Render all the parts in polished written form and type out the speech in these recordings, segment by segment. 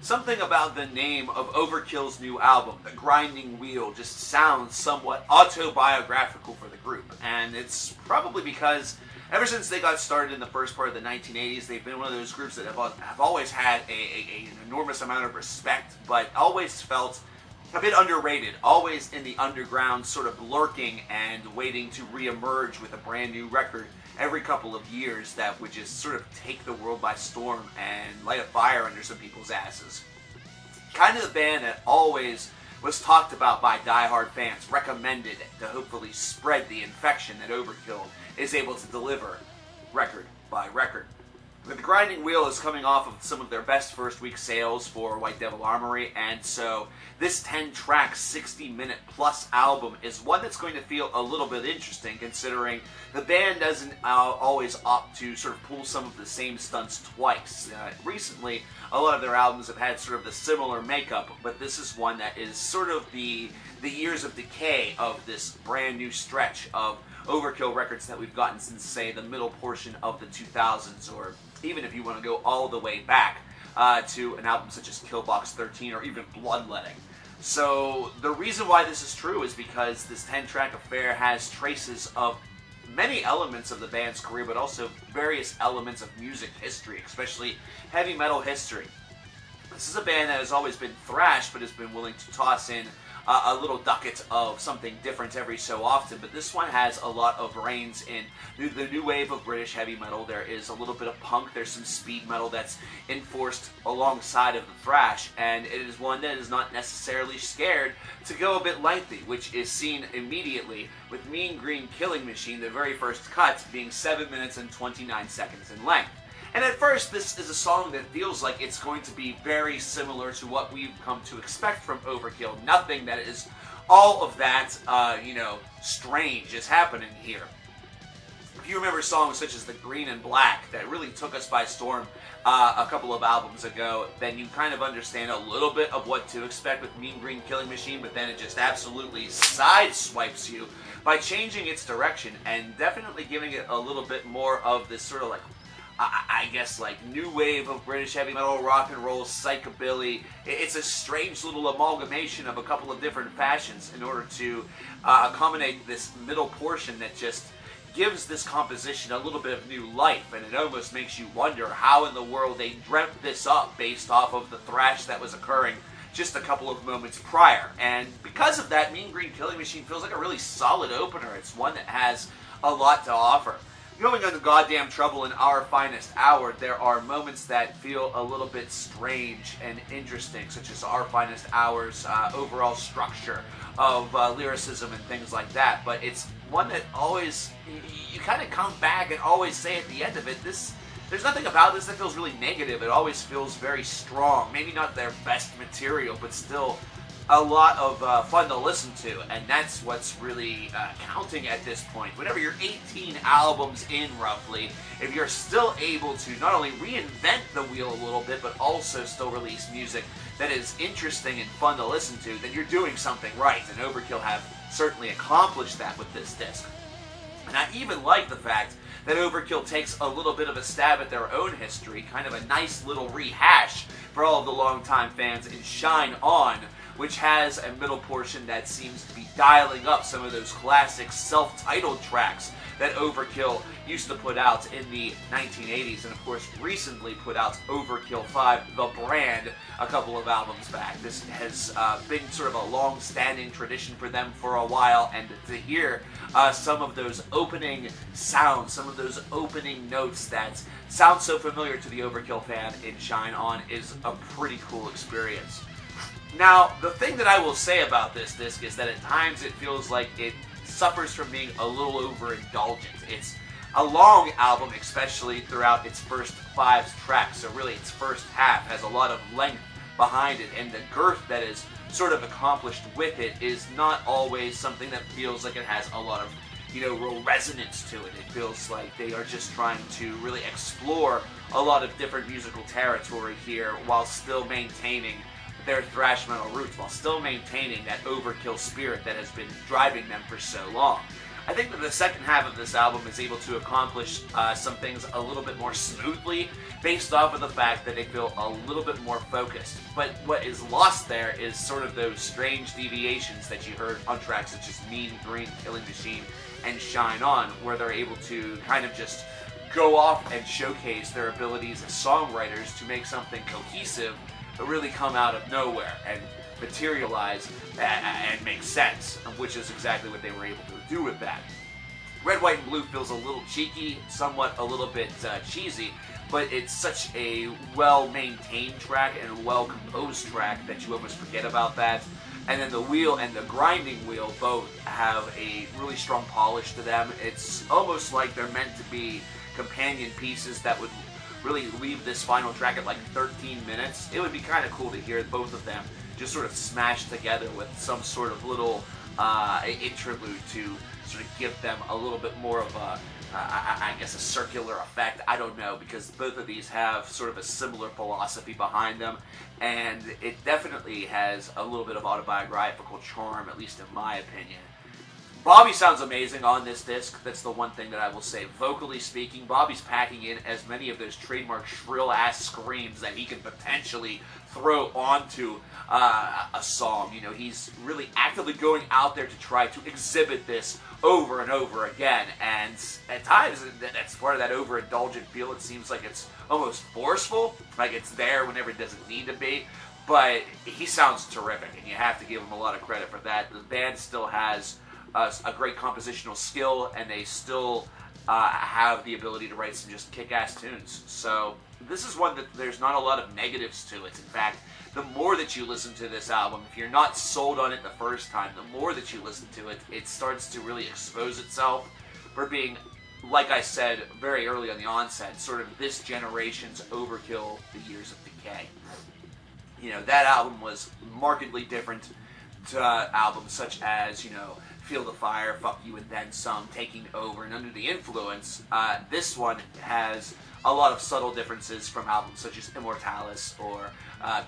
something about the name of Overkill's new album, The Grinding Wheel, just sounds somewhat autobiographical for the group. And it's probably because ever since they got started in the first part of the 1980s, they've been one of those groups that have always had an enormous amount of respect, but always felt a bit underrated, always in the underground, sort of lurking and waiting to re-emerge with a brand new record every couple of years that would just sort of take the world by storm and light a fire under some people's asses. Kind of the band that always was talked about by diehard fans, recommended to hopefully spread the infection that Overkill is able to deliver record by record. But the Grinding Wheel is coming off of some of their best first week sales for White Devil Armory, and so this 10-track, 60-minute plus album is one that's going to feel a little bit interesting, considering the band doesn't always opt to sort of pull some of the same stunts twice. Recently, a lot of their albums have had sort of the similar makeup, but this is one that is sort of the Years of Decay of this brand new stretch of Overkill records that we've gotten since, say, the middle portion of the 2000s, or even if you want to go all the way back to an album such as Killbox 13 or even Bloodletting. So the reason why this is true is because this 10-track affair has traces of many elements of the band's career, but also various elements of music history, especially heavy metal history. This is a band that has always been thrash, but has been willing to toss in a little ducat of something different every so often, but this one has a lot of reins in the new wave of British heavy metal. There is a little bit of punk, there's some speed metal that's enforced alongside of the thrash, and it is one that is not necessarily scared to go a bit lengthy, which is seen immediately with Mean Green Killing Machine, the very first cut, being 7 minutes and 29 seconds in length. And at first, this is a song that feels like it's going to be very similar to what we've come to expect from Overkill. Nothing that is all of that, strange is happening here. If you remember songs such as The Green and Black that really took us by storm a couple of albums ago, then you kind of understand a little bit of what to expect with Mean Green Killing Machine, but then it just absolutely sideswipes you by changing its direction and definitely giving it a little bit more of this sort of I guess new wave of British heavy metal, rock and roll, psychobilly. It's a strange little amalgamation of a couple of different fashions in order to accommodate this middle portion that just gives this composition a little bit of new life, and it almost makes you wonder how in the world they dreamt this up based off of the thrash that was occurring just a couple of moments prior. And because of that, Mean Green Killing Machine feels like a really solid opener. It's one that has a lot to offer. Going into goddamn trouble in Our Finest Hour, there are moments that feel a little bit strange and interesting, such as Our Finest Hour's overall structure of lyricism and things like that. But it's one that always, you kind of come back and always say at the end of it, there's nothing about this that feels really negative. It always feels very strong. Maybe not their best material, but still a lot of fun to listen to, and that's what's really counting at this point. Whenever you're 18 albums in, roughly, if you're still able to not only reinvent the wheel a little bit, but also still release music that is interesting and fun to listen to, then you're doing something right, and Overkill have certainly accomplished that with this disc. And I even like the fact that Overkill takes a little bit of a stab at their own history, kind of a nice little rehash for all of the longtime fans in Shine On, which has a middle portion that seems to be dialing up some of those classic self-titled tracks that Overkill used to put out in the 1980s, and of course recently put out Overkill 5, The Brand, a couple of albums back. This has been sort of a long-standing tradition for them for a while, and to hear some of those opening sounds, some of those opening notes that sound so familiar to the Overkill fan in Shine On is a pretty cool experience. Now, the thing that I will say about this disc is that at times it feels like it suffers from being a little overindulgent. It's a long album, especially throughout its first 5 tracks, so really its first half has a lot of length behind it, and the girth that is sort of accomplished with it is not always something that feels like it has a lot of, real resonance to it. It feels like they are just trying to really explore a lot of different musical territory here while still maintaining their thrash metal roots, while still maintaining that Overkill spirit that has been driving them for so long. I think that the second half of this album is able to accomplish some things a little bit more smoothly, based off of the fact that they feel a little bit more focused. But what is lost there is sort of those strange deviations that you heard on tracks such as Mean Green, Killing Machine, and Shine On, where they're able to kind of just go off and showcase their abilities as songwriters to make something cohesive but really come out of nowhere and materialize and make sense, which is exactly what they were able to do with that. Red, White, and Blue feels a little cheeky, somewhat a little bit cheesy, but it's such a well-maintained track and a well-composed track that you almost forget about that. And then the wheel and the grinding wheel both have a really strong polish to them. It's almost like they're meant to be companion pieces that would really leave this final track at like 13 minutes. It would be kind of cool to hear both of them just sort of smashed together with some sort of little interlude to sort of give them a little bit more of a, I guess, a circular effect. I don't know, because both of these have sort of a similar philosophy behind them, and it definitely has a little bit of autobiographical charm, at least in my opinion. Bobby sounds amazing on this disc. That's the one thing that I will say. Vocally speaking, Bobby's packing in as many of those trademark shrill-ass screams that he can potentially throw onto a song. You know, he's really actively going out there to try to exhibit this over and over again. And at times, that's part of that overindulgent feel. It seems like it's almost forceful, like it's there whenever it doesn't need to be. But he sounds terrific, and you have to give him a lot of credit for that. The band still has a great compositional skill, and they still have the ability to write some just kick-ass tunes. So this is one that there's not a lot of negatives to it. In fact, the more that you listen to this album, if you're not sold on it the first time, the more that you listen to it, it starts to really expose itself for being, like I said very early on the onset, sort of this generation's Overkill, The Years of Decay. You know, that album was markedly different to albums such as, you know, Feel the Fire, Fuck You and Then Some, Taking Over, and Under the Influence. This one has a lot of subtle differences from albums such as Immortalis or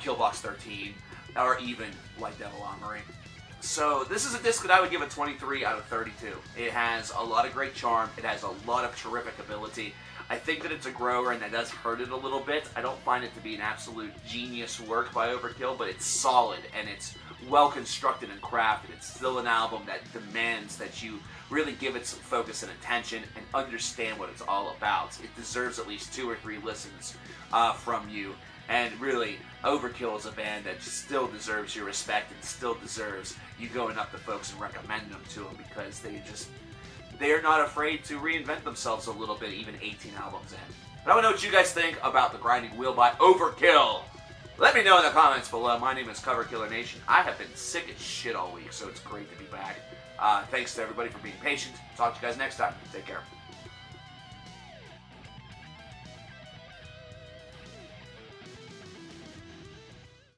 Killbox 13, or even White Devil Armory. So this is a disc that I would give a 23 out of 32. It has a lot of great charm. It has a lot of terrific ability. I think that it's a grower, and that does hurt it a little bit. I don't find it to be an absolute genius work by Overkill, but it's solid, and it's well constructed and crafted. It's still an album that demands that you really give it some focus and attention and understand what it's all about. It deserves at least 2 or 3 listens from you. And really, Overkill is a band that still deserves your respect and still deserves you going up to folks and recommending them to them, because they're not afraid to reinvent themselves a little bit, even 18 albums in. But I want to know what you guys think about The Grinding Wheel by Overkill. Let me know in the comments below. My name is coverkillernation. I have been sick as shit all week, so it's great to be back. Thanks to everybody for being patient. Talk to you guys next time. Take care.